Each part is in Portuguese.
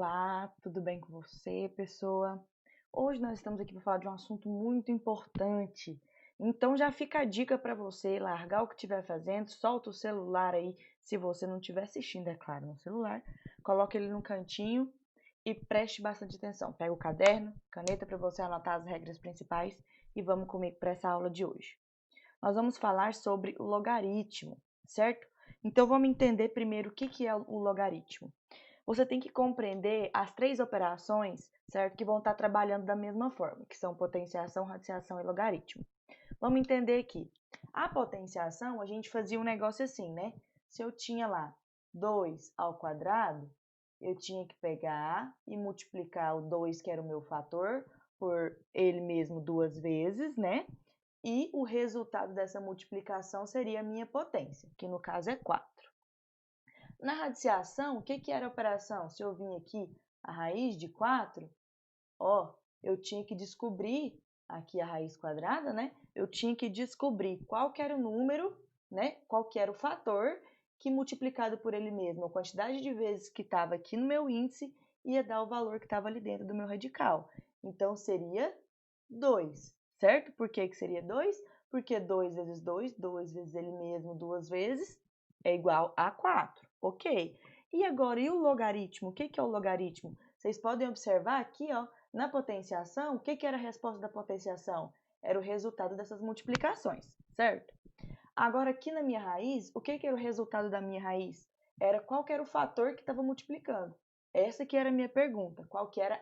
Olá, tudo bem com você, pessoa? Hoje nós estamos aqui para falar de um assunto muito importante. Então já fica a dica para você largar o que estiver fazendo, solta o celular aí, se você não estiver assistindo, é claro, no celular, coloque ele no cantinho e preste bastante atenção. Pega o caderno, caneta para você anotar as regras principais e vamos comigo para essa aula de hoje. Nós vamos falar sobre o logaritmo, certo? Então vamos entender primeiro o que é o logaritmo. Você tem que compreender as três operações, certo? Que vão estar trabalhando da mesma forma, que são potenciação, radiciação e logaritmo. Vamos entender aqui. A potenciação, a gente fazia um negócio assim, né? Se eu tinha lá 2 ao quadrado, eu tinha que pegar e multiplicar o 2, que era o meu fator, por ele mesmo 2 vezes, né? E o resultado dessa multiplicação seria a minha potência, que no caso é 4. Na radiciação, o que era a operação? Se eu vim aqui a raiz de 4, ó, eu tinha que descobrir, aqui a raiz quadrada, né? Eu tinha que descobrir qual que era o número, né? Qual que era o fator que multiplicado por ele mesmo, a quantidade de vezes que estava aqui no meu índice, ia dar o valor que estava ali dentro do meu radical. Então, seria 2, certo? Por que seria 2? Porque 2 vezes 2, 2 vezes ele mesmo, 2 vezes, é igual a 4, ok? E agora, e o logaritmo? O que é o logaritmo? Vocês podem observar aqui, ó, na potenciação, o que era a resposta da potenciação? Era o resultado dessas multiplicações, certo? Agora, aqui na minha raiz, o que era o resultado da minha raiz? Era qual que era o fator que estava multiplicando. Essa que era a minha pergunta. Qual que era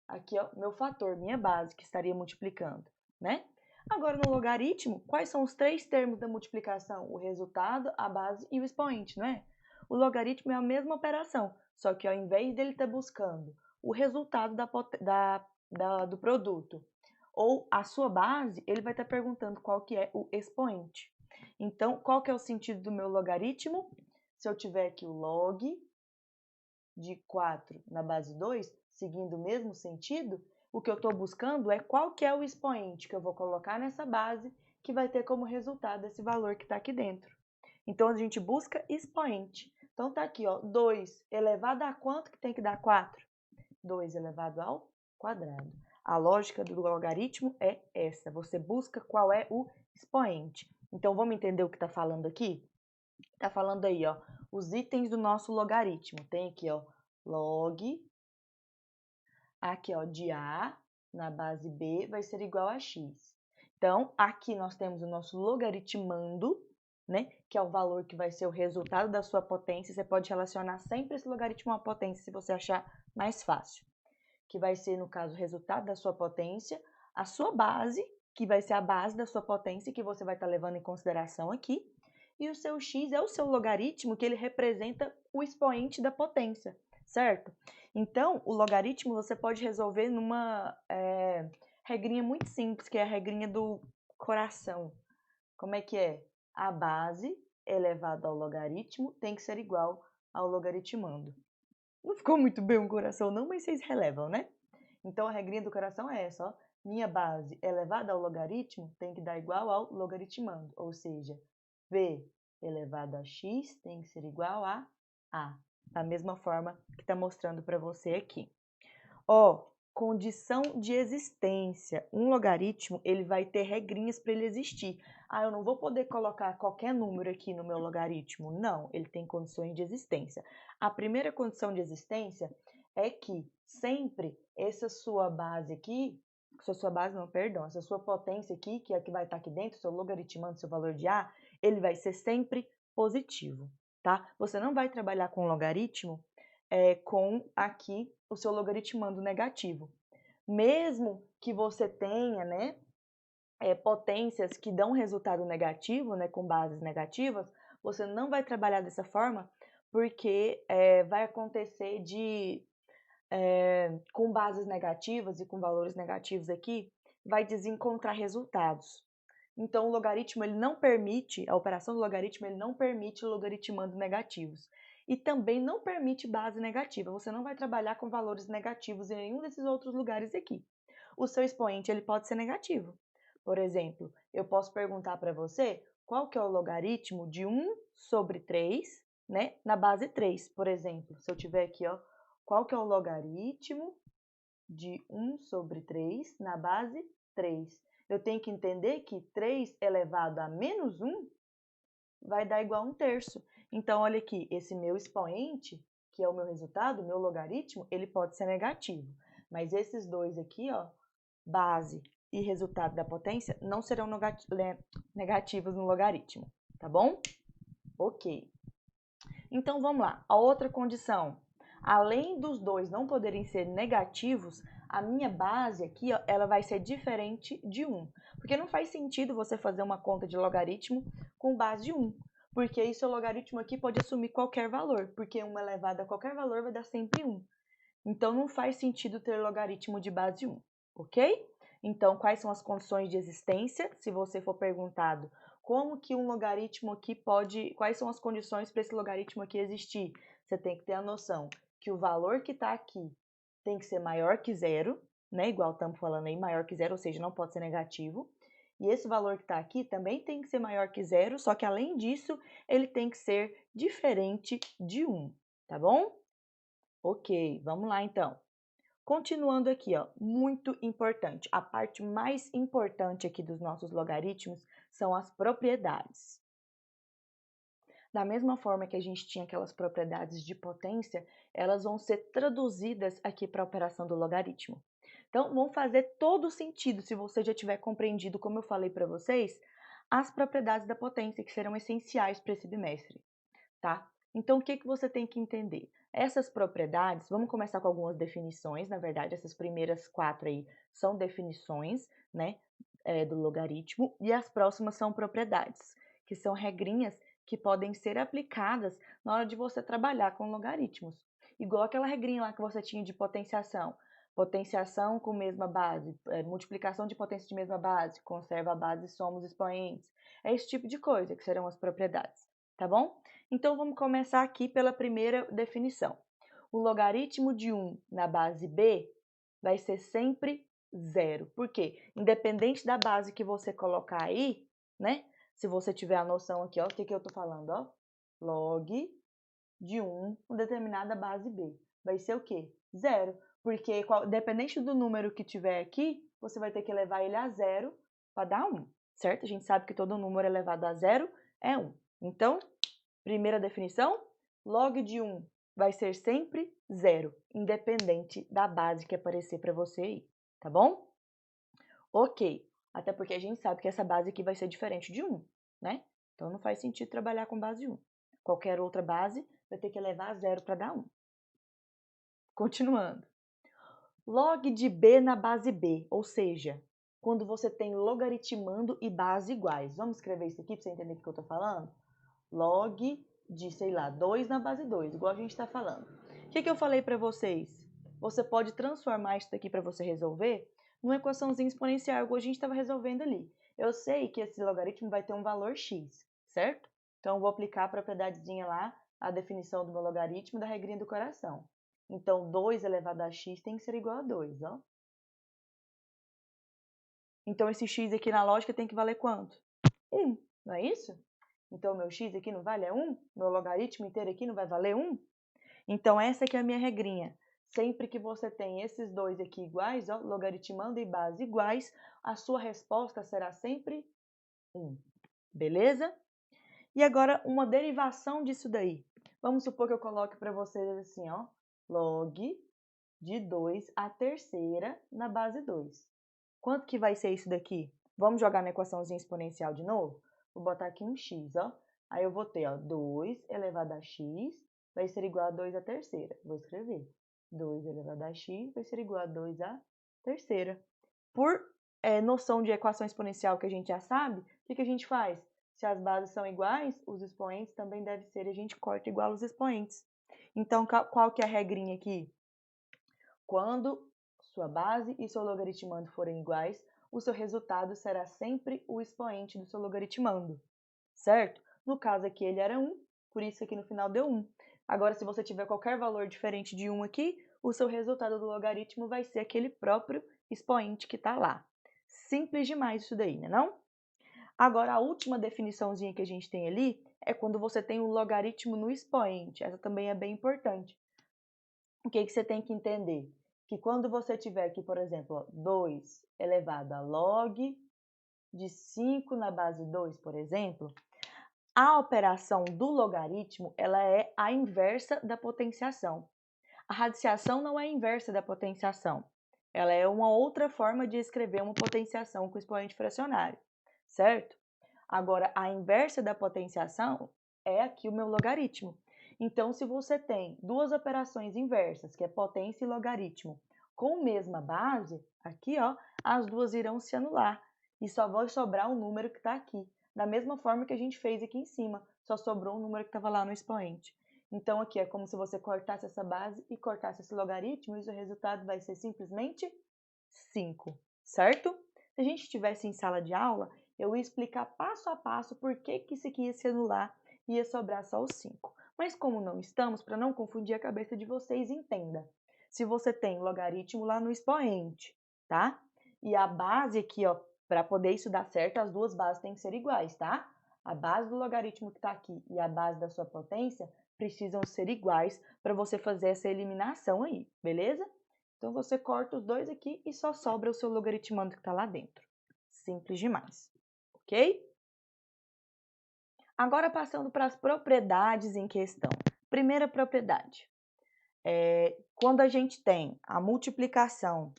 aqui, ó, meu fator, minha base que estaria multiplicando, né? Agora, no logaritmo, quais são os três termos da multiplicação? O resultado, a base e o expoente, não é? O logaritmo é a mesma operação, só que ao invés dele estar buscando o resultado do produto ou a sua base, ele vai estar perguntando qual que é o expoente. Então, qual que é o sentido do meu logaritmo? Se eu tiver aqui o log de 4 na base 2, seguindo o mesmo sentido, o que eu estou buscando é qual que é o expoente que eu vou colocar nessa base que vai ter como resultado esse valor que está aqui dentro. Então, a gente busca expoente. Então, tá aqui, ó, 2 elevado a quanto que tem que dar 4? 2 elevado ao quadrado. A lógica do logaritmo é essa. Você busca qual é o expoente. Então, vamos entender o que está falando aqui? Está falando aí, ó, os itens do nosso logaritmo. Tem aqui, ó, log, aqui, ó, de A na base B vai ser igual a x. Então, aqui nós temos o nosso logaritmando, né, que é o valor que vai ser o resultado da sua potência. Você pode relacionar sempre esse logaritmo à potência, se você achar mais fácil. Que vai ser, no caso, o resultado da sua potência, a sua base, que vai ser a base da sua potência, que você vai estar levando em consideração aqui, e o seu x é o seu logaritmo, que ele representa o expoente da potência, certo? Então, o logaritmo você pode resolver numa regrinha muito simples, que é a regrinha do coração. Como é que é? A base elevada ao logaritmo tem que ser igual ao logaritmando. Não ficou muito bem um coração não, mas vocês relevam, né? Então, a regrinha do coração é essa, ó. Minha base elevada ao logaritmo tem que dar igual ao logaritmando, ou seja, b elevado a x tem que ser igual a a, da mesma forma que está mostrando para você aqui. Ó, condição de existência. Um logaritmo, ele vai ter regrinhas para ele existir. Ah, eu não vou poder colocar qualquer número aqui no meu logaritmo. Não, ele tem condições de existência. A primeira condição de existência é que sempre essa sua base aqui, sua base não, perdão, essa sua potência aqui, que é a que vai estar aqui dentro, seu logaritmando, seu valor de A, ele vai ser sempre positivo, tá? Você não vai trabalhar com logaritmo com aqui o seu logaritmando negativo. Mesmo que você tenha, né, potências que dão resultado negativo, né, com bases negativas, você não vai trabalhar dessa forma, porque vai acontecer com bases negativas e com valores negativos aqui, vai desencontrar resultados. Então, o logaritmo, ele não permite, a operação do logaritmo, ele não permite logaritmando negativos. E também não permite base negativa. Você não vai trabalhar com valores negativos em nenhum desses outros lugares aqui. O seu expoente, ele pode ser negativo. Por exemplo, eu posso perguntar para você qual que é o logaritmo de 1 sobre 3, né, na base 3, por exemplo. Se eu tiver aqui, ó, qual que é o logaritmo de 1 sobre 3 na base 3? Eu tenho que entender que 3 elevado a menos 1 vai dar igual a 1/3. Então, olha aqui, esse meu expoente, que é o meu resultado, o meu logaritmo, ele pode ser negativo. Mas esses dois aqui, ó, base e resultado da potência, não serão negativos no logaritmo, tá bom? Ok. Então, vamos lá. A outra condição. Além dos dois não poderem ser negativos, a minha base aqui, ó, ela vai ser diferente de 1. Porque não faz sentido você fazer uma conta de logaritmo com base de 1. Porque isso, o logaritmo aqui pode assumir qualquer valor. Porque 1 elevado a qualquer valor vai dar sempre 1. Então, não faz sentido ter logaritmo de base 1, ok? Então, quais são as condições de existência? Se você for perguntado como que um logaritmo aqui pode... Quais são as condições para esse logaritmo aqui existir? Você tem que ter a noção que o valor que está aqui tem que ser maior que zero, né? Igual estamos falando aí, maior que zero, ou seja, não pode ser negativo. E esse valor que está aqui também tem que ser maior que zero, só que além disso, ele tem que ser diferente de 1, tá bom? Ok, vamos lá então. Continuando aqui, ó, muito importante. A parte mais importante aqui dos nossos logaritmos são as propriedades. Da mesma forma que a gente tinha aquelas propriedades de potência, elas vão ser traduzidas aqui para a operação do logaritmo. Então, vão fazer todo sentido se você já tiver compreendido, como eu falei para vocês, as propriedades da potência que serão essenciais para esse bimestre, tá? Então, o que você tem que entender? Essas propriedades, vamos começar com algumas definições, na verdade, essas primeiras 4 aí são definições, né, do logaritmo, e as próximas são propriedades, que são regrinhas que podem ser aplicadas na hora de você trabalhar com logaritmos. Igual aquela regrinha lá que você tinha de potenciação. Potenciação com mesma base, multiplicação de potência de mesma base, conserva a base e soma os expoentes. É esse tipo de coisa que serão as propriedades, tá bom? Então, vamos começar aqui pela primeira definição. O logaritmo de 1 na base b vai ser sempre zero. Por quê? Independente da base que você colocar aí, né? Se você tiver a noção aqui, ó, o que eu tô falando, ó? Log de 1 com determinada base b. Vai ser o quê? Zero. Porque, dependente do número que tiver aqui, você vai ter que levar ele a zero para dar 1, certo? A gente sabe que todo número elevado a zero é 1. Então, primeira definição, log de 1 vai ser sempre zero, independente da base que aparecer para você aí, tá bom? Ok, até porque a gente sabe que essa base aqui vai ser diferente de 1, né? Então não faz sentido trabalhar com base 1. Qualquer outra base vai ter que levar a zero para dar 1. Continuando. Log de b na base b, ou seja, quando você tem logaritmando e base iguais. Vamos escrever isso aqui para você entender o que eu estou falando? Log de, sei lá, 2 na base 2, igual a gente está falando. O que eu falei para vocês? Você pode transformar isso daqui para você resolver numa equaçãozinha exponencial, igual a gente estava resolvendo ali. Eu sei que esse logaritmo vai ter um valor x, certo? Então, eu vou aplicar a propriedadezinha lá, a definição do meu logaritmo da regrinha do coração. Então, 2 elevado a x tem que ser igual a 2, ó. Então, esse x aqui na lógica tem que valer quanto? 1, não é isso? Então, meu x aqui não vale 1? Meu logaritmo inteiro aqui não vai valer 1? Então, essa aqui é a minha regrinha. Sempre que você tem esses dois aqui iguais, ó, logaritmando e base iguais, a sua resposta será sempre 1. Beleza? E agora, uma derivação disso daí. Vamos supor que eu coloque para vocês assim, ó, log de 2 à terceira na base 2. Quanto que vai ser isso daqui? Vamos jogar na equaçãozinha exponencial de novo? Vou botar aqui um x, ó. Aí eu vou ter, ó, 2 elevado a x vai ser igual a 2 à terceira. Vou escrever. 2 elevado a x vai ser igual a 2 à terceira. Por noção de equação exponencial que a gente já sabe, o que a gente faz? Se as bases são iguais, os expoentes também devem ser, a gente corta igual os expoentes. Então, qual que é a regrinha aqui? Quando sua base e seu logaritmando forem iguais, o seu resultado será sempre o expoente do seu logaritmando, certo? No caso aqui ele era 1, por isso aqui no final deu 1. Agora, se você tiver qualquer valor diferente de 1 aqui, o seu resultado do logaritmo vai ser aquele próprio expoente que está lá. Simples demais isso daí, né não? Agora, a última definiçãozinha que a gente tem ali é quando você tem um logaritmo no expoente. Essa também é bem importante. o que você tem que entender? Que quando você tiver aqui, por exemplo, 2 elevado a log de 5 na base 2, por exemplo, a operação do logaritmo, ela é a inversa da potenciação. A radiciação não é a inversa da potenciação. Ela é uma outra forma de escrever uma potenciação com expoente fracionário, certo? Agora, a inversa da potenciação é aqui o meu logaritmo. Então, se você tem duas operações inversas, que é potência e logaritmo, com mesma base, aqui, ó, as duas irão se anular e só vai sobrar o número que está aqui. Da mesma forma que a gente fez aqui em cima, só sobrou o número que estava lá no expoente. Então, aqui é como se você cortasse essa base e cortasse esse logaritmo, e o resultado vai ser simplesmente 5, certo? Se a gente estivesse em sala de aula, eu ia explicar passo a passo por que isso aqui ia se anular e ia sobrar só os 5. Mas como não estamos, para não confundir a cabeça de vocês, entenda. Se você tem logaritmo lá no expoente, tá? E a base aqui, ó, para poder isso dar certo, as duas bases têm que ser iguais, tá? A base do logaritmo que está aqui e a base da sua potência precisam ser iguais para você fazer essa eliminação aí, beleza? Então, você corta os dois aqui e só sobra o seu logaritmando que está lá dentro. Simples demais, ok? Agora, passando para as propriedades em questão. Primeira propriedade. Quando a gente tem a multiplicação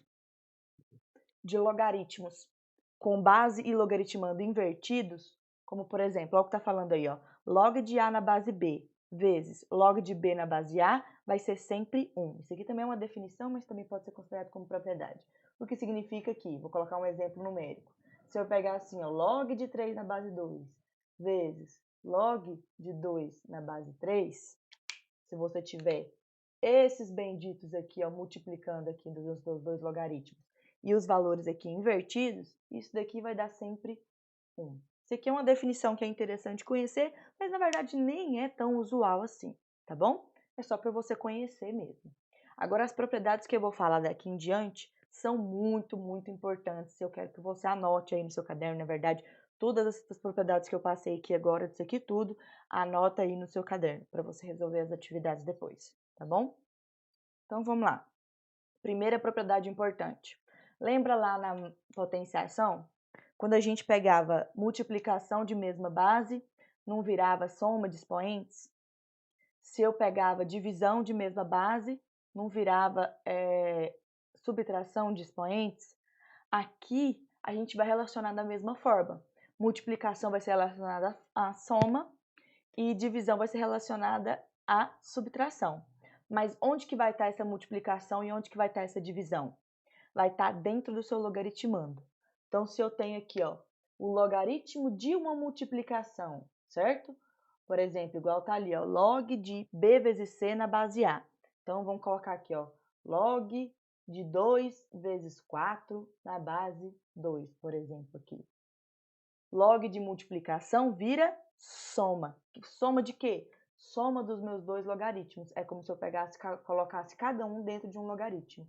de logaritmos com base e logaritmando invertidos, como por exemplo, olha o que está falando aí, ó, log de A na base B vezes log de B na base A vai ser sempre 1. Isso aqui também é uma definição, mas também pode ser considerado como propriedade. O que significa que, vou colocar um exemplo numérico, se eu pegar assim, ó, log de 3 na base 2 vezes log de 2 na base 3, se você tiver esses benditos aqui, ó, multiplicando aqui dos dois logaritmos e os valores aqui invertidos, isso daqui vai dar sempre 1. Isso aqui é uma definição que é interessante conhecer, mas na verdade nem é tão usual assim, tá bom? É só para você conhecer mesmo. Agora, as propriedades que eu vou falar daqui em diante são muito, muito importantes. Eu quero que você anote aí no seu caderno, na verdade, todas essas propriedades que eu passei aqui agora, disso aqui tudo, anota aí no seu caderno, para você resolver as atividades depois, tá bom? Então, vamos lá. Primeira propriedade importante. Lembra lá na potenciação? Quando a gente pegava multiplicação de mesma base, não virava soma de expoentes? Se eu pegava divisão de mesma base, não virava subtração de expoentes? Aqui, a gente vai relacionar da mesma forma. Multiplicação vai ser relacionada à soma e divisão vai ser relacionada à subtração. Mas onde que vai estar essa multiplicação e onde que vai estar essa divisão? Vai estar dentro do seu logaritmando. Então, se eu tenho aqui, ó, o logaritmo de uma multiplicação, certo? Por exemplo, igual tá ali, ó, log de B vezes C na base A. Então, vamos colocar aqui, ó, log de 2 vezes 4 na base 2, por exemplo, aqui. Log de multiplicação vira soma. Soma de quê? Soma dos meus dois logaritmos. É como se eu pegasse, colocasse cada um dentro de um logaritmo.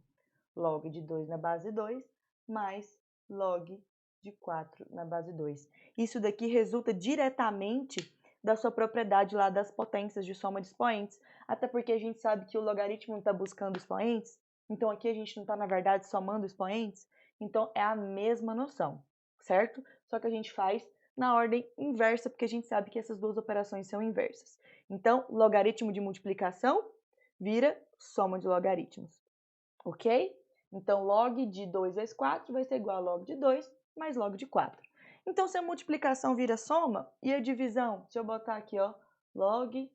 Log de 2 na base 2 mais log de 4 na base 2. Isso daqui resulta diretamente da sua propriedade lá das potências de soma de expoentes. Até porque a gente sabe que o logaritmo não está buscando expoentes. Então, aqui a gente não está, na verdade, somando expoentes. Então, é a mesma noção, certo? Só que a gente faz na ordem inversa, porque a gente sabe que essas duas operações são inversas. Então, logaritmo de multiplicação vira soma de logaritmos, ok? Então, log de 2 vezes 4 vai ser igual a log de 2 mais log de 4. Então, se a multiplicação vira soma, e a divisão? Se eu botar aqui, ó, log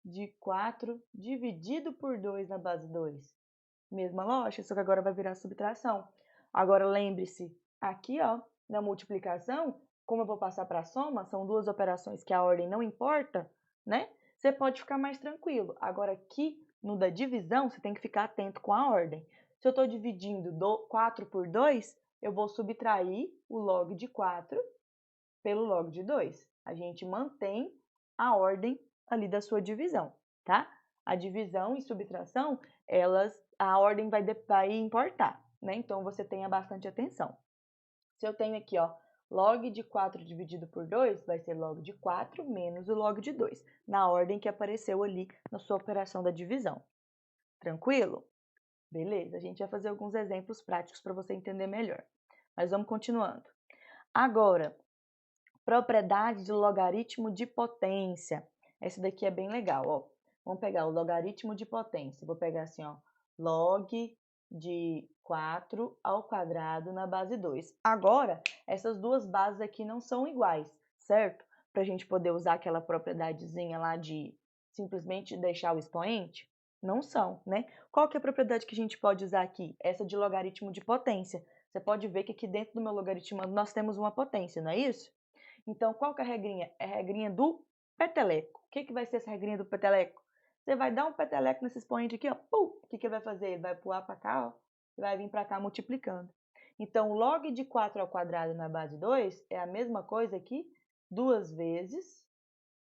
de 4 dividido por 2 na base 2. Mesma lógica, só que agora vai virar subtração. Agora, lembre-se, aqui, ó, na multiplicação, como eu vou passar para a soma, são duas operações que a ordem não importa, né? Você pode ficar mais tranquilo. Agora, aqui, no da divisão, você tem que ficar atento com a ordem. Se eu estou dividindo 4 por 2, eu vou subtrair o log de 4 pelo log de 2. A gente mantém a ordem ali da sua divisão, tá? A divisão e subtração, a ordem vai importar, né? Então, você tenha bastante atenção. Se eu tenho aqui, ó, log de 4 dividido por 2, vai ser log de 4 menos o log de 2, na ordem que apareceu ali na sua operação da divisão. Tranquilo? Beleza, a gente vai fazer alguns exemplos práticos para você entender melhor. Mas vamos continuando. Agora, propriedade de logaritmo de potência. Esse daqui é bem legal, ó. Vamos pegar o logaritmo de potência. Vou pegar assim, ó, log de 4 ao quadrado na base 2. Agora, essas duas bases aqui não são iguais, certo? Para a gente poder usar aquela propriedadezinha lá de simplesmente deixar o expoente? Não são, né? Qual que é a propriedade que a gente pode usar aqui? Essa de logaritmo de potência. Você pode ver que aqui dentro do meu logaritmo nós temos uma potência, não é isso? Então, qual que é a regrinha? É a regrinha do peteleco. O que, que vai ser essa regrinha do peteleco? Você vai dar um peteleco nesse expoente aqui, ó. Pum! O que, que ele vai fazer? Ele vai pular para cá, ó. E vai vir para cá multiplicando. Então, log de 4 ao quadrado na base 2 é a mesma coisa que 2 vezes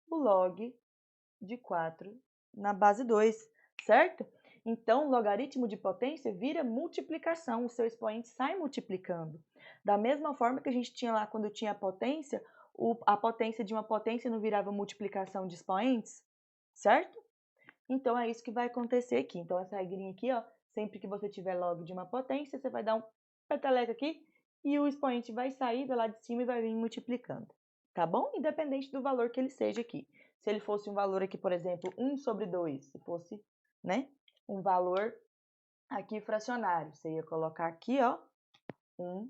o log de 4 na base 2, certo? Então, o logaritmo de potência vira multiplicação, o seu expoente sai multiplicando. Da mesma forma que a gente tinha lá quando tinha a potência, a potência de uma potência não virava multiplicação de expoentes, certo? Então, é isso que vai acontecer aqui. Então, essa regrinha aqui, ó, sempre que você tiver log de uma potência, você vai dar um peteleco aqui e o expoente vai sair do lado de cima e vai vir multiplicando, tá bom? Independente do valor que ele seja aqui. Se ele fosse um valor aqui, por exemplo, 1 sobre 2, se fosse, né, um valor aqui fracionário, você ia colocar aqui, ó, 1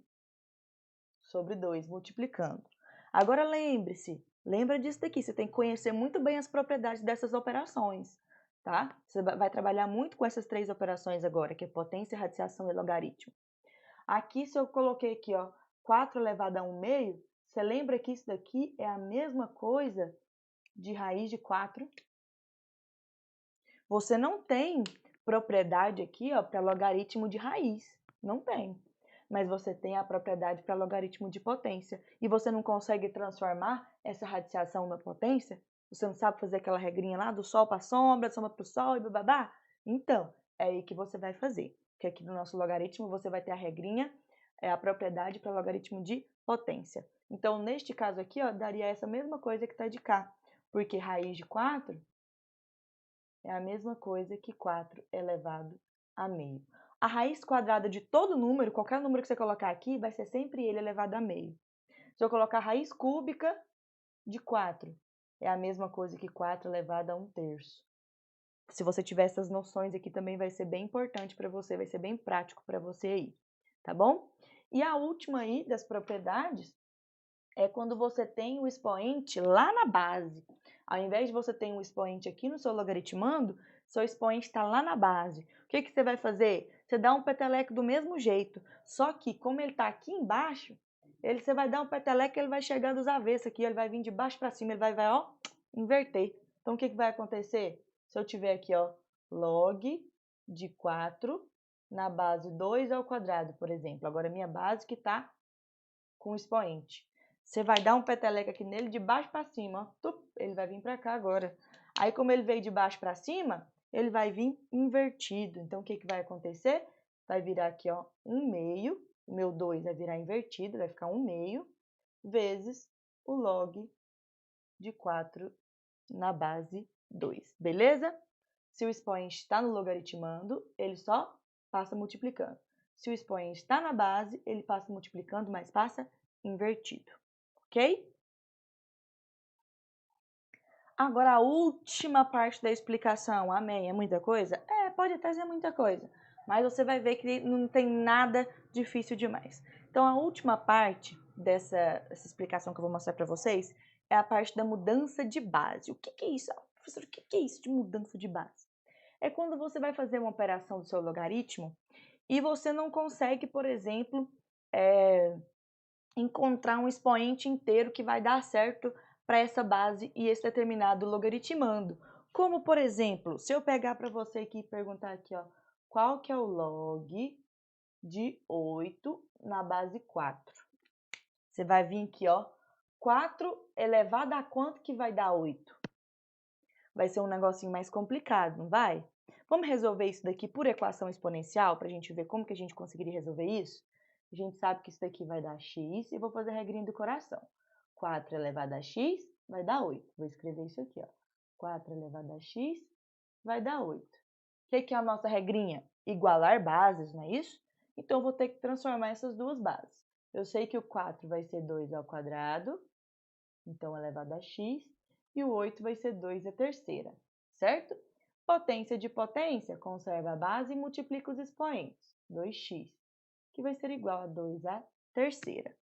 sobre 2, multiplicando. Agora lembre-se, lembra disso daqui, você tem que conhecer muito bem as propriedades dessas operações, tá? Você vai trabalhar muito com essas três operações agora, que é potência, radiciação e logaritmo. Aqui, se eu coloquei aqui, ó, 4 elevado a 1 meio, você lembra que isso daqui é a mesma coisa de raiz de 4? Você não tem propriedade aqui, ó, para logaritmo de raiz. Não tem. Mas você tem a propriedade para logaritmo de potência. E você não consegue transformar essa radiciação na potência? Você não sabe fazer aquela regrinha lá do sol para a sombra para o sol e bababá? Então, é aí que você vai fazer. Porque aqui no nosso logaritmo você vai ter a regrinha, a propriedade para logaritmo de potência. Então, neste caso aqui, ó, daria essa mesma coisa que está de cá. Porque raiz de 4 é a mesma coisa que 4 elevado a meio. A raiz quadrada de todo número, qualquer número que você colocar aqui, vai ser sempre ele elevado a meio. Se eu colocar raiz cúbica de 4, é a mesma coisa que 4 elevado a 1/3. Se você tiver essas noções aqui, também vai ser bem importante para você, vai ser bem prático para você aí, tá bom? E a última aí das propriedades é quando você tem o expoente lá na base. Ao invés de você ter um expoente aqui no seu logaritmando, seu expoente está lá na base. O que, que você vai fazer? Você dá um peteleco do mesmo jeito, só que como ele está aqui embaixo, você vai dar um peteleco e ele vai chegar dos avessos aqui, ele vai vir de baixo para cima, ele vai, ó, inverter. Então, o que, que vai acontecer? Se eu tiver aqui, ó, log de 4 na base 2 ao quadrado, por exemplo. Agora, minha base que está com o expoente. Você vai dar um peteleco aqui nele de baixo para cima, ó. Ele vai vir para cá agora. Aí, como ele veio de baixo para cima, ele vai vir invertido. Então, o que, que vai acontecer? Vai virar aqui, ó, 1 meio. O meu 2 vai virar invertido, vai ficar 1 meio, vezes o log de 4 na base 2. Beleza? Se o expoente está no logaritmando, ele só passa multiplicando. Se o expoente está na base, ele passa multiplicando, mas passa invertido, ok? Agora a última parte da explicação, amém, é muita coisa? É, pode até ser muita coisa, mas você vai ver que não tem nada difícil demais. Então a última parte dessa explicação que eu vou mostrar para vocês é a parte da mudança de base. O que, que é isso? Professor, o que, que é isso de mudança de base? É quando você vai fazer uma operação do seu logaritmo e você não consegue, por exemplo, encontrar um expoente inteiro que vai dar certo para essa base e esse determinado logaritmando. Como, por exemplo, se eu pegar para você aqui e perguntar aqui, ó, qual que é o log de 8 na base 4? Você vai vir aqui, ó, 4 elevado a quanto que vai dar 8? Vai ser um negocinho mais complicado, não vai? Vamos resolver isso daqui por equação exponencial, para a gente ver como que a gente conseguiria resolver isso? A gente sabe que isso daqui vai dar x e vou fazer a regrinha do coração. 4 elevado a x vai dar 8. Vou escrever isso aqui, ó. 4 elevado a x vai dar 8. O que é a nossa regrinha? Igualar bases, não é isso? Então, eu vou ter que transformar essas duas bases. Eu sei que o 4 vai ser 2 ao quadrado, então elevado a x, e o 8 vai ser 2 à terceira, certo? Potência de potência, conserva a base e multiplica os expoentes, 2x, que vai ser igual a 2 à terceira.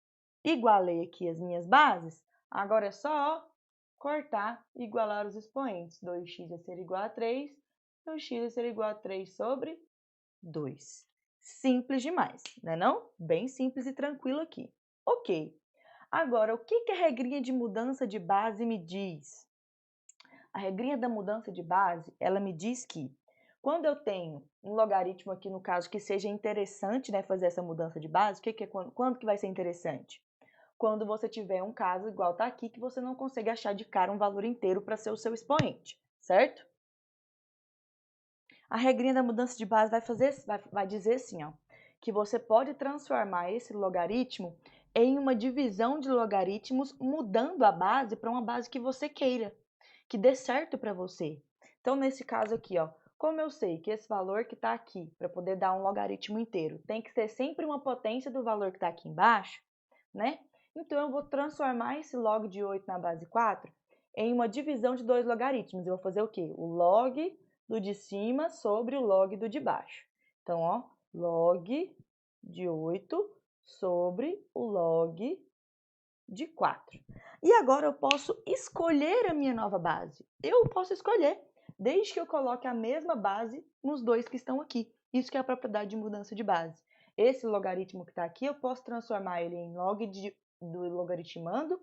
Igualei aqui as minhas bases, agora é só cortar e igualar os expoentes. 2x vai ser igual a 3, então x vai ser igual a 3 sobre 2. Simples demais, não é não? Bem simples e tranquilo aqui. Ok. Agora, o que a regrinha de mudança de base me diz? A regrinha da mudança de base, ela me diz que quando eu tenho um logaritmo aqui, no caso, que seja interessante, né, fazer essa mudança de base, o que é quando que vai ser interessante? Quando você tiver um caso igual tá aqui, que você não consegue achar de cara um valor inteiro para ser o seu expoente, certo? A regrinha da mudança de base vai dizer assim, ó, que você pode transformar esse logaritmo em uma divisão de logaritmos, mudando a base para uma base que você queira, que dê certo para você. Então, nesse caso aqui, ó, como eu sei que esse valor que está aqui, para poder dar um logaritmo inteiro, tem que ser sempre uma potência do valor que está aqui embaixo, né? Então, eu vou transformar esse log de 8 na base 4 em uma divisão de dois logaritmos. Eu vou fazer o quê? O log do de cima sobre o log do de baixo. Então, ó, log de 8 sobre o log de 4. E agora eu posso escolher a minha nova base. Eu posso escolher, desde que eu coloque a mesma base nos dois que estão aqui. Isso que é a propriedade de mudança de base. Esse logaritmo que está aqui, eu posso transformar ele em log do logaritmando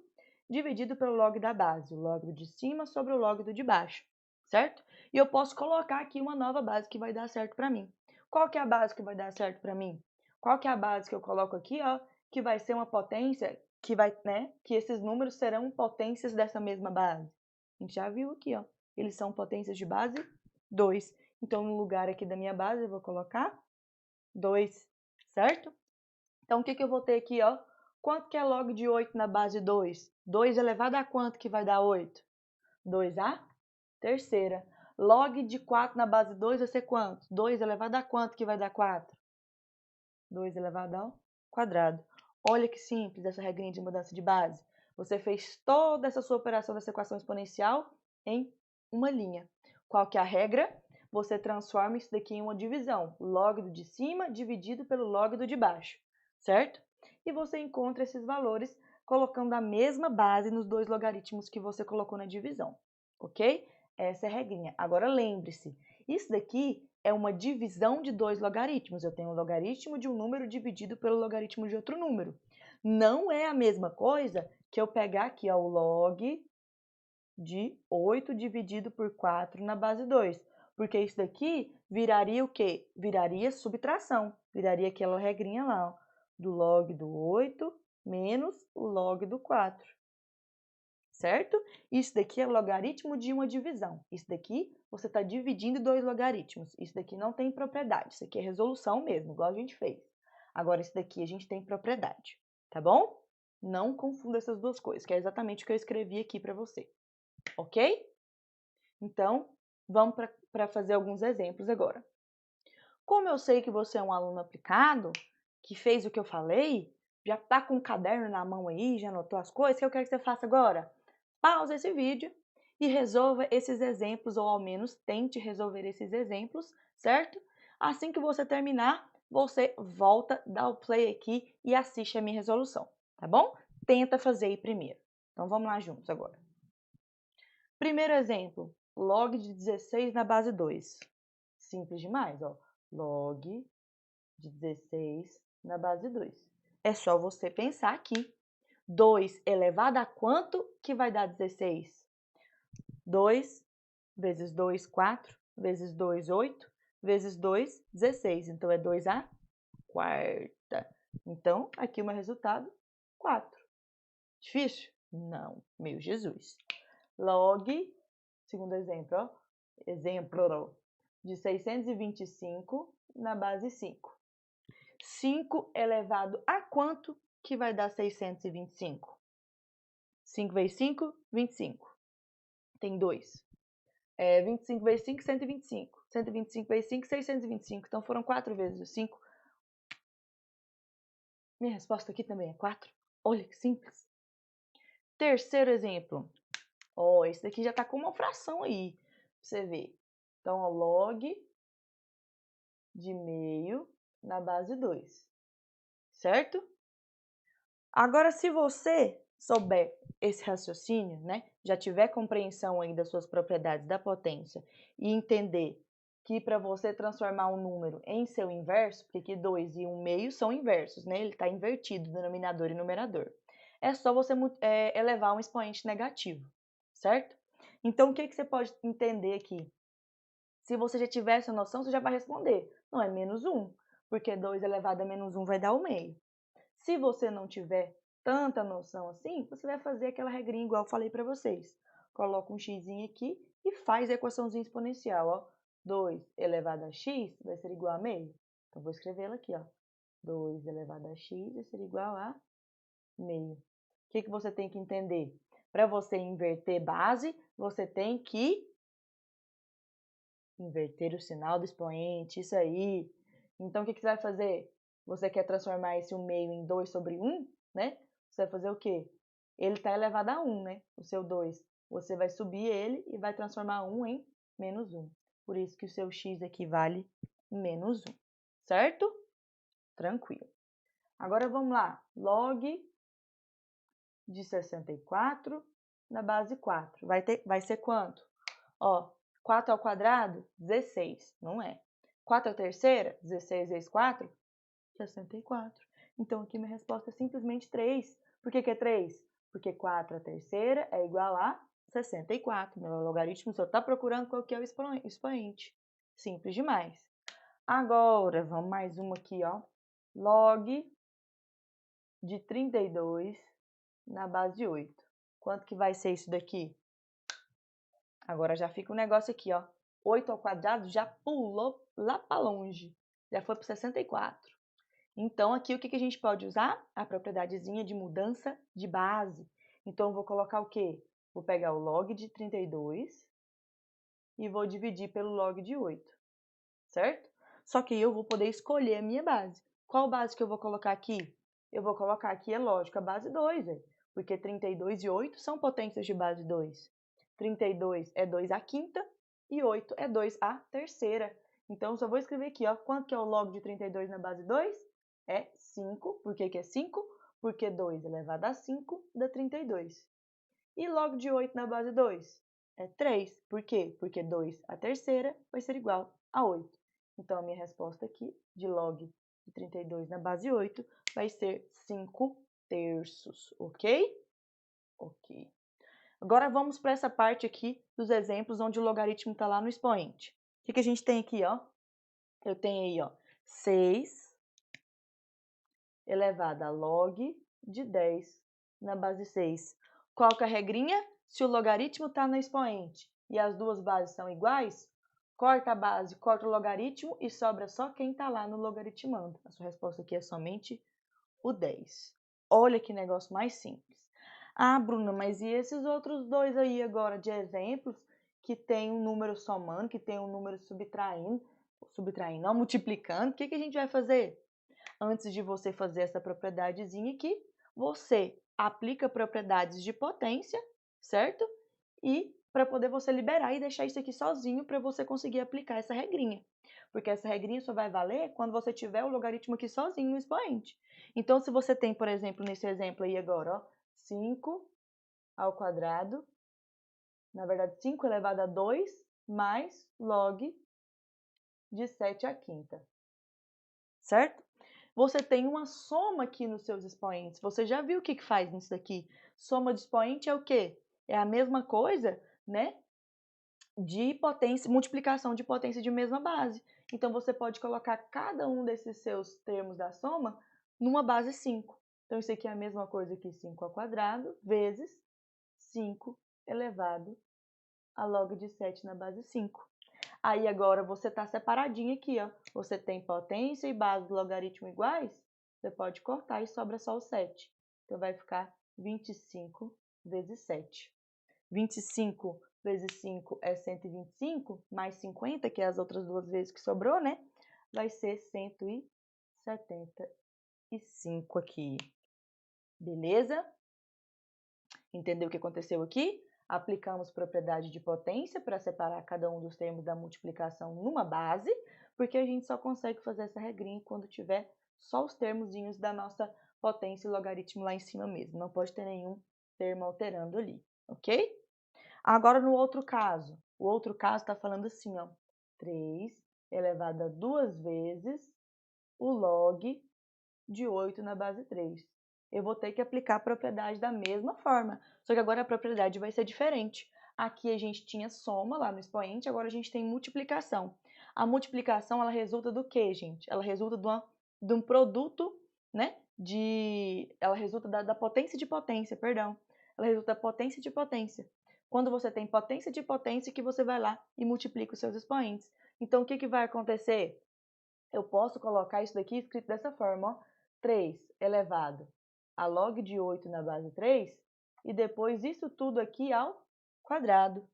dividido pelo log da base, o log do de cima sobre o log do de baixo, certo? E eu posso colocar aqui uma nova base que vai dar certo para mim. Qual que é a base que vai dar certo para mim? Qual que é a base que eu coloco aqui, ó, que vai ser uma potência que vai, né, que esses números serão potências dessa mesma base? A gente já viu aqui, ó, eles são potências de base 2. Então, no lugar aqui da minha base, eu vou colocar 2, certo? Então, o que eu vou ter aqui, ó? Quanto que é log de 8 na base 2? 2 elevado a quanto que vai dar 8? 2 a terceira. Log de 4 na base 2 vai ser quanto? 2 elevado a quanto que vai dar 4? 2 elevado ao quadrado. Olha que simples essa regrinha de mudança de base. Você fez toda essa sua operação dessa equação exponencial em uma linha. Qual que é a regra? Você transforma isso daqui em uma divisão. Log do de cima dividido pelo log do de baixo, certo? E você encontra esses valores colocando a mesma base nos dois logaritmos que você colocou na divisão, ok? Essa é a regrinha. Agora lembre-se, isso daqui é uma divisão de dois logaritmos. Eu tenho um logaritmo de um número dividido pelo logaritmo de outro número. Não é a mesma coisa que eu pegar aqui, ó, o log de 8 dividido por 4 na base 2. Porque isso daqui viraria o quê? Viraria subtração. Viraria aquela regrinha lá, ó, do log do 8 menos o log do 4. Certo? Isso daqui é o logaritmo de uma divisão. Isso daqui você está dividindo dois logaritmos. Isso daqui não tem propriedade. Isso aqui é resolução mesmo, igual a gente fez. Agora, isso daqui a gente tem propriedade, tá bom? Não confunda essas duas coisas, que é exatamente o que eu escrevi aqui para você, ok? Então, vamos para fazer alguns exemplos agora. Como eu sei que você é um aluno aplicado, que fez o que eu falei, já está com o caderno na mão aí, já anotou as coisas, o que eu quero que você faça agora? Pausa esse vídeo e resolva esses exemplos, ou ao menos tente resolver esses exemplos, certo? Assim que você terminar, você volta, dá o play aqui e assiste a minha resolução, tá bom? Tenta fazer aí primeiro. Então vamos lá juntos agora. Primeiro exemplo, log de 16 na base 2. Simples demais, ó. Log de 16 na base 2. É só você pensar aqui. 2 elevado a quanto que vai dar 16? 2 vezes 2, 4, vezes 2, 8, vezes 2, 16. Então, é 2 a quarta. Então, aqui o meu resultado, 4. Difícil? Não, meu Jesus. Log, segundo exemplo, ó, exemplo de 625 na base 5. 5 elevado a quanto que vai dar 625? 5 vezes 5, 25. Tem 2. 25 vezes 5, 125. 125 vezes 5, 625. Então, foram 4 vezes o 5. Minha resposta aqui também é 4. Olha que simples. Terceiro exemplo. Ó, esse daqui já tá com uma fração aí, pra você ver. Então, ó, log de meio na base 2. Certo? Agora, se você souber esse raciocínio, né, já tiver compreensão aí das suas propriedades da potência e entender que para você transformar um número em seu inverso, porque aqui 2 e 1/2 são inversos, né, ele está invertido, denominador e numerador. É só você elevar um expoente negativo, certo? Então, o que você pode entender aqui? Se você já tiver essa noção, você já vai responder. Não, é menos 1, porque 2 elevado a menos 1 vai dar o meio. Se você não tiver tanta noção assim, você vai fazer aquela regrinha igual eu falei para vocês. Coloca um x aqui e faz a equaçãozinha exponencial, ó. 2 elevado a x vai ser igual a meio. Então, vou escrevê-la aqui, ó. 2 elevado a x vai ser igual a meio. O que você tem que entender? Para você inverter base, você tem que inverter o sinal do expoente, isso aí. Então, o que você vai fazer? Você quer transformar esse 1/2 em 2 sobre 1, né? Você vai fazer o quê? Ele está elevado a 1, né? O seu 2. Você vai subir ele e vai transformar 1 em menos 1. Por isso que o seu x aqui vale menos 1. Certo? Tranquilo. Agora, vamos lá. Log de 64 na base 4. Vai ser quanto? Ó, 4 ao quadrado, 16. Não é. 4 à terceira, 16 vezes 4, 64. Então, aqui minha resposta é simplesmente 3. Por que é 3? Porque 4 à terceira é igual a 64. Meu logaritmo só está procurando qual que é o expoente. Simples demais. Agora, vamos mais uma aqui, ó. Log de 32 na base 8. Quanto que vai ser isso daqui? Agora já fica um negócio aqui, ó. 8 ao quadrado já pulou lá para longe. Já foi para 64. Então, aqui o que a gente pode usar? A propriedadezinha de mudança de base. Então, eu vou colocar o quê? Vou pegar o log de 32 e vou dividir pelo log de 8, certo? Só que eu vou poder escolher a minha base. Qual base que eu vou colocar aqui? Eu vou colocar aqui, é lógico, a base 2, porque 32 e 8 são potências de base 2. 32 é 2 à quinta e 8 é 2 à terceira. Então, só vou escrever aqui, ó, quanto que é o log de 32 na base 2? É 5. Por que é 5? Porque 2 elevado a 5 dá 32. E log de 8 na base 2? É 3. Por quê? Porque 2 à terceira vai ser igual a 8. Então, a minha resposta aqui de log de 32 na base 8 vai ser 5 terços, ok? Ok. Agora, vamos para essa parte aqui dos exemplos onde o logaritmo está lá no expoente. O que a gente tem aqui, ó? Eu tenho aí, ó, 6 elevado a log de 10 na base 6. Qual que é a regrinha? Se o logaritmo está no expoente e as duas bases são iguais, corta a base, corta o logaritmo e sobra só quem está lá no logaritmando. A sua resposta aqui é somente o 10. Olha que negócio mais simples. Ah, Bruna, mas e esses outros dois aí agora de exemplos que tem um número somando, que tem um número subtraindo, não, multiplicando, o que a gente vai fazer? Antes de você fazer essa propriedadezinha aqui, você aplica propriedades de potência, certo? E para poder você liberar e deixar isso aqui sozinho para você conseguir aplicar essa regrinha. Porque essa regrinha só vai valer quando você tiver o logaritmo aqui sozinho no expoente. Então, se você tem, por exemplo, nesse exemplo aí agora, ó, 5 ao quadrado, na verdade, 5 elevado a 2 mais log de 7 à quinta, certo? Você tem uma soma aqui nos seus expoentes. Você já viu o que faz nisso daqui? Soma de expoente é o quê? É a mesma coisa, né? De potência, multiplicação de potência de mesma base. Então, você pode colocar cada um desses seus termos da soma numa base 5. Então, isso aqui é a mesma coisa que 5 ao quadrado vezes 5 elevado a log de 7 na base 5. Aí, agora, você está separadinho aqui, ó. Você tem potência e base do logaritmo iguais, você pode cortar e sobra só o 7. Então, vai ficar 25 vezes 7. 25 vezes 5 é 125, mais 50, que é as outras duas vezes que sobrou, né? Vai ser 175 aqui. Beleza? Entendeu o que aconteceu aqui? Aplicamos propriedade de potência para separar cada um dos termos da multiplicação numa base, porque a gente só consegue fazer essa regrinha quando tiver só os termozinhos da nossa potência e logaritmo lá em cima mesmo. Não pode ter nenhum termo alterando ali, ok? Agora no outro caso. O outro caso está falando assim, ó. 3 elevado a 2 vezes o log de 8 na base 3. Eu vou ter que aplicar a propriedade da mesma forma, só que agora a propriedade vai ser diferente. Aqui a gente tinha soma lá no expoente, agora a gente tem multiplicação. A multiplicação, ela resulta do quê, gente? Ela resulta de um produto, né? Ela resulta da potência de potência, perdão. Ela resulta da potência de potência. Quando você tem potência de potência, que você vai lá e multiplica os seus expoentes. Então, o que vai acontecer? Eu posso colocar isso daqui escrito dessa forma, ó. 3 elevado a log de 8 na base 3, e depois isso tudo aqui ao quadrado.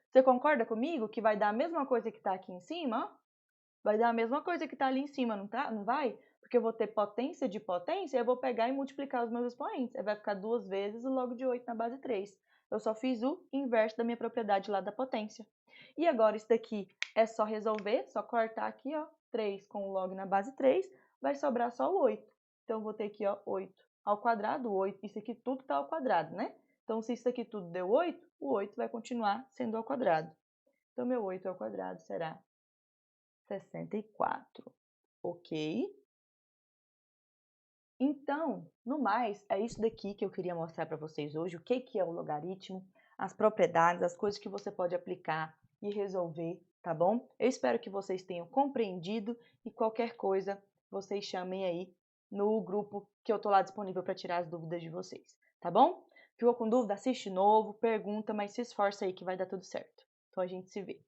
Você concorda comigo que vai dar a mesma coisa que está aqui em cima? Ó? Vai dar a mesma coisa que está ali em cima, não, tá? Não vai? Porque eu vou ter potência de potência, eu vou pegar e multiplicar os meus expoentes. Aí vai ficar 2 vezes o log de 8 na base 3. Eu só fiz o inverso da minha propriedade lá da potência. E agora isso daqui é só resolver, só cortar aqui, ó, 3 com o log na base 3, vai sobrar só o 8. Então, eu vou ter aqui, ó, 8 ao quadrado, 8. Isso aqui tudo está ao quadrado, né? Então, se isso aqui tudo deu 8, o 8 vai continuar sendo ao quadrado. Então, meu 8 ao quadrado será 64, ok? Então, no mais, é isso daqui que eu queria mostrar para vocês hoje, o que é o logaritmo, as propriedades, as coisas que você pode aplicar e resolver, tá bom? Eu espero que vocês tenham compreendido e qualquer coisa, vocês chamem aí no grupo que eu tô lá disponível para tirar as dúvidas de vocês, tá bom? Ficou com dúvida? Assiste de novo, pergunta, mas se esforça aí que vai dar tudo certo. Então, a gente se vê.